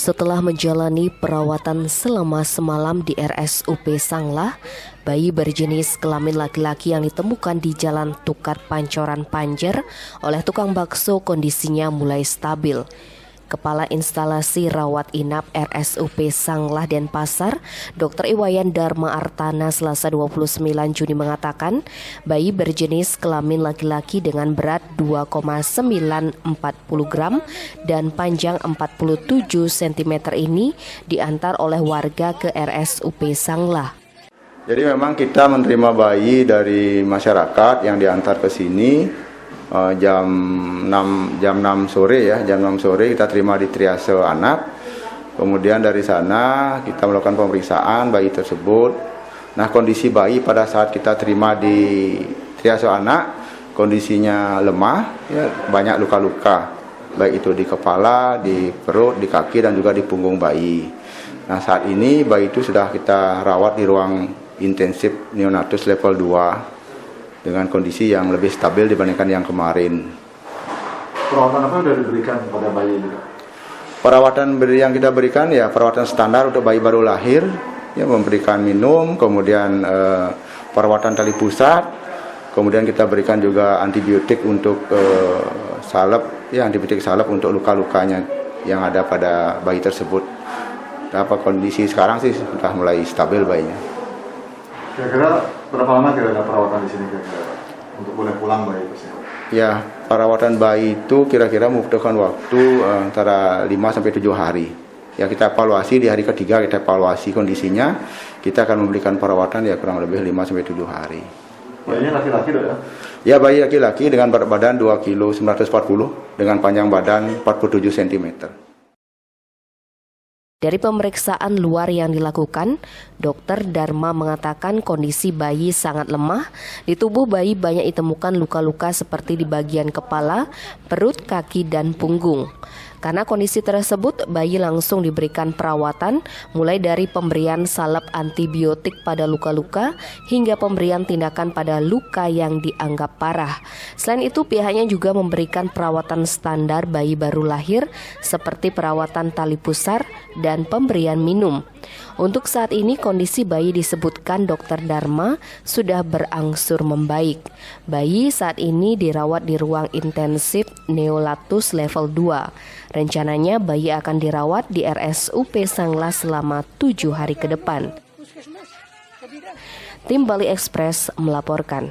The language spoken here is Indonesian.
Setelah menjalani perawatan selama semalam di RSUP Sanglah, bayi berjenis kelamin laki-laki yang ditemukan di Jalan Tukar Pancoran Panjer oleh tukang bakso kondisinya mulai stabil. Kepala Instalasi Rawat Inap RSUP Sanglah Denpasar, Dr. Iwayan Dharma Artana Selasa 29 Juni mengatakan, bayi berjenis kelamin laki-laki dengan berat 2,940 gram dan panjang 47 cm ini diantar oleh warga ke RSUP Sanglah. Jadi memang kita menerima bayi dari masyarakat yang diantar ke sini. Jam 6 sore kita terima di triase anak. Kemudian dari sana kita melakukan pemeriksaan bayi tersebut. Nah, kondisi bayi pada saat kita terima di triase anak kondisinya lemah, ya, banyak luka-luka, baik itu di kepala, di perut, di kaki dan juga di punggung bayi. Nah, saat ini bayi itu sudah kita rawat di ruang intensif neonatus level 2. Dengan kondisi yang lebih stabil dibandingkan yang kemarin. Perawatan apa sudah diberikan pada bayi ini? Perawatan yang kita berikan ya perawatan standar untuk bayi baru lahir, ya memberikan minum, kemudian perawatan tali pusat, kemudian kita berikan juga antibiotik untuk salep, ya antibiotik salep untuk luka-lukanya yang ada pada bayi tersebut. Apa kondisi sekarang sih sudah mulai stabil bayinya. Kira-kira berapa lama kira-kira perawatan di sini kira-kira untuk boleh pulang bayi itu? Ya, perawatan bayi itu kira-kira membutuhkan waktu antara 5 sampai 7 hari. Ya, kita evaluasi di hari ketiga, kita evaluasi kondisinya, kita akan memberikan perawatan ya kurang lebih 5 sampai 7 hari. Bayinya laki-laki ya? Ya, bayi laki-laki dengan berat badan 2 kg 940 dengan panjang badan 47 cm. Dari pemeriksaan luar yang dilakukan, Dr. Dharma mengatakan kondisi bayi sangat lemah. Di tubuh bayi banyak ditemukan luka-luka seperti di bagian kepala, perut, kaki, dan punggung. Karena kondisi tersebut, bayi langsung diberikan perawatan, mulai dari pemberian salep antibiotik pada luka-luka hingga pemberian tindakan pada luka yang dianggap parah. Selain itu, pihaknya juga memberikan perawatan standar bayi baru lahir seperti perawatan tali pusar dan pemberian minum. Untuk saat ini kondisi bayi disebutkan Dr. Dharma sudah berangsur membaik. Bayi saat ini dirawat di ruang intensif neonatus level 2. Rencananya bayi akan dirawat di RSUP Sanglah selama 7 hari ke depan. Tim Bali Express melaporkan.